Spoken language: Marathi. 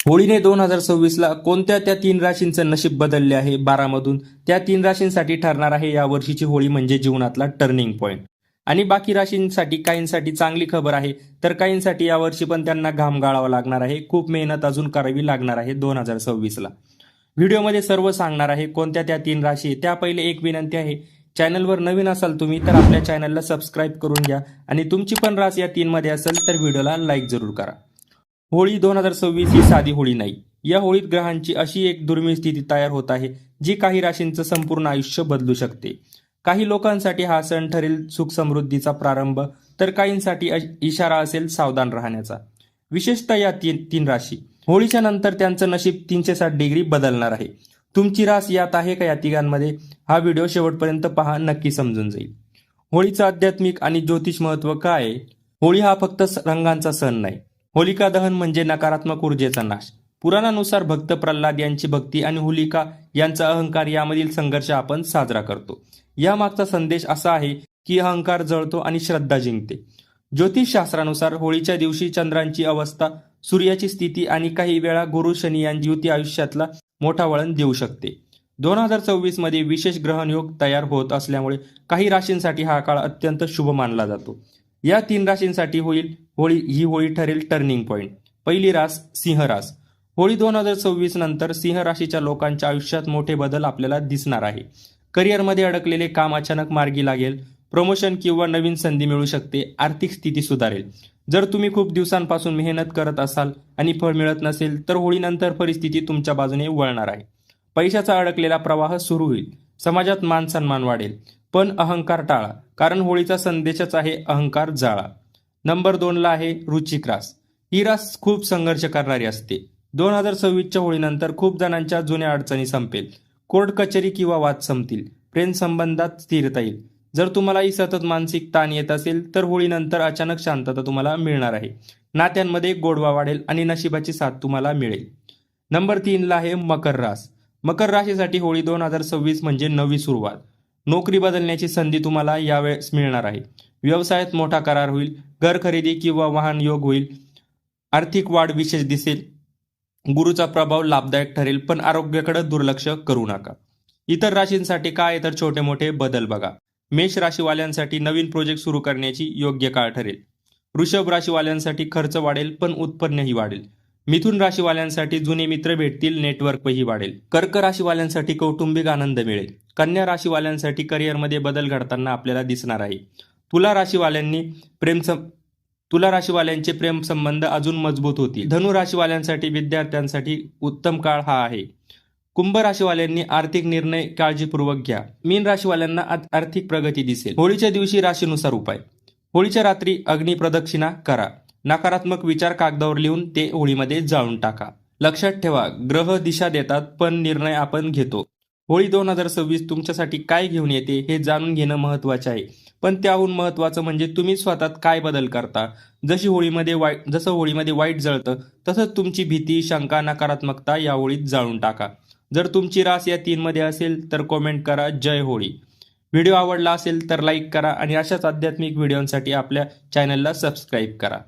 होळीने 2026ला कोणत्या त्या 3 राशींचं नशीब बदलले आहे 12 मधून? त्या 3 राशींसाठी ठरणार आहे या वर्षीची होळी म्हणजे जीवनातला टर्निंग पॉइंट. आणि बाकी राशींसाठी काहींसाठी चांगली खबर आहे, तर काहींसाठी यावर्षी पण त्यांना घाम गाळावा लागणार आहे. खूप मेहनत अजून करावी लागणार आहे 2026ला. व्हिडिओमध्ये सर्व सांगणार आहे कोणत्या त्या 3 राशी. त्या पहिले एक विनंती आहे, चॅनलवर नवीन असाल तुम्ही तर आपल्या चॅनलला सबस्क्राईब करून घ्या आणि तुमची पण रास या 3 मध्ये असेल तर व्हिडिओला लाईक जरूर करा. होळी 2026 ही साधी होळी नाही. या होळीत ग्रहांची अशी एक दुर्मिळ स्थिती तयार होत आहे जी काही राशींचं संपूर्ण आयुष्य बदलू शकते. काही लोकांसाठी हा सण ठरेल सुख समृद्धीचा प्रारंभ, तर काहींसाठी इशारा असेल सावधान राहण्याचा. विशेषतः या तीन राशी होळीच्या नंतर त्यांचं नशीब 360 डिग्री बदलणार आहे. तुमची रास यात आहे का या तिघांमध्ये? हा व्हिडिओ शेवटपर्यंत पहा, नक्की समजून जाईल. होळीचं आध्यात्मिक आणि ज्योतिष महत्व काय आहे? होळी हा फक्त रंगांचा सण नाही. होलिका दहन म्हणजे नकारात्मक ऊर्जेचा नाश. पुराणानुसार भक्त प्रल्हाद यांची भक्ती आणि होलिका यांचा अहंकार यामधील संघर्ष आपण साजरा करतो. यामागचा संदेश असा आहे की अहंकार जळतो आणि श्रद्धा जिंकते. ज्योतिषशास्त्रानुसार होळीच्या दिवशी चंद्रांची अवस्था, सूर्याची स्थिती आणि काही वेळा गुरु शनी यांची युती आयुष्यातला मोठा वळण देऊ शकते. 2024 मध्ये विशेष ग्रहणयोग तयार होत असल्यामुळे काही राशींसाठी हा काळ अत्यंत शुभ मानला जातो. या 3 राशींसाठी ही होळी ठरेल टर्निंग पॉइंट. पहिली रास सिंह रास. होळी 2026 नंतर सिंह राशीच्या लोकांच्या आयुष्यात मोठे बदल आपल्याला दिसणार आहे. करिअरमध्ये अडकलेले काम अचानक मार्गी लागेल. प्रमोशन किंवा नवीन संधी मिळू शकते. आर्थिक स्थिती सुधारेल. जर तुम्ही खूप दिवसांपासून मेहनत करत असाल आणि फळ मिळत नसेल तर होळीनंतर परिस्थिती तुमच्या बाजूने वळणार आहे. पैशाचा अडकलेला प्रवाह सुरू होईल. समाजात मान सन्मान वाढेल. पण अहंकार टाळा, कारण होळीचा संदेशच आहे अहंकार जाळा. नंबर 2 ला आहे वृश्चिक रास. ही रास खूप संघर्ष करणारी असते. 2026च्या होळीनंतर खूप जणांच्या जुन्या अडचणी संपेल. कोर्ट कचेरी किंवा वाद संपतील. प्रेम संबंधात स्थिरता येईल. जर तुम्हालाही सतत मानसिक ताण येत असेल तर होळीनंतर अचानक शांतता तुम्हाला मिळणार आहे. नात्यांमध्ये गोडवा वाढेल आणि नशिबाची साथ तुम्हाला मिळेल. नंबर 3 ला आहे मकर रास. मकर राशीसाठी होळी 2026 म्हणजे नवी सुरुवात. नोकरी बदलण्याची संधी तुम्हाला यावेळेस मिळणार आहे. व्यवसायात मोठा करार होईल. घर खरेदी किंवा वाहन योग होईल. आर्थिक वाढ विशेष दिसेल. गुरुचा प्रभाव लाभदायक ठरेल, पण आरोग्याकडे दुर्लक्ष करू नका. इतर राशींसाठी काय तर छोटे मोठे बदल बघा. मेष राशीवाल्यांसाठी नवीन प्रोजेक्ट सुरू करण्याची योग्य काळ ठरेल. वृषभ राशीवाल्यांसाठी खर्च वाढेल पण उत्पन्नही वाढेल. मिथुन राशीवाल्यांसाठी जुने मित्र भेटतील, नेटवर्कही वाढेल. कर्क राशीवाल्यांसाठी कौटुंबिक आनंद मिळेल. कन्या राशीवाल्यांसाठी करिअरमध्ये बदल घडताना आपल्याला दिसणार आहे. तुला राशीवाल्यांचे प्रेम संबंध अजून मजबूत होतील. धनु राशीवाल्यांसाठी विद्यार्थ्यांसाठी उत्तम काळ हा आहे. कुंभ राशीवाल्यांनी आर्थिक निर्णय काळजीपूर्वक घ्या. मीन राशीवाल्यांना आर्थिक प्रगती दिसेल. होळीच्या दिवशी राशीनुसार उपाय. होळीच्या रात्री अग्नी प्रदक्षिणा करा. नकारात्मक विचार कागदावर लिहून ते होळीमध्ये जाळून टाका. लक्षात ठेवा, ग्रह दिशा देतात पण निर्णय आपण घेतो. होळी 2026 तुमच्यासाठी काय घेऊन येते हे जाणून घेणं महत्त्वाचे आहे, पण त्याहून महत्त्वाचं म्हणजे तुम्ही स्वतःत काय बदल करता. जसं होळीमध्ये वाईट जळतं तसंच तुमची भीती, शंका, नकारात्मकता या होळीत जाळून टाका. जर तुमची रास या 3 मध्ये असेल तर कमेंट करा जय होळी. व्हिडिओ आवडला असेल तर लाईक करा आणि अशाच आध्यात्मिक व्हिडिओंसाठी आपल्या चॅनलला सबस्क्राईब करा.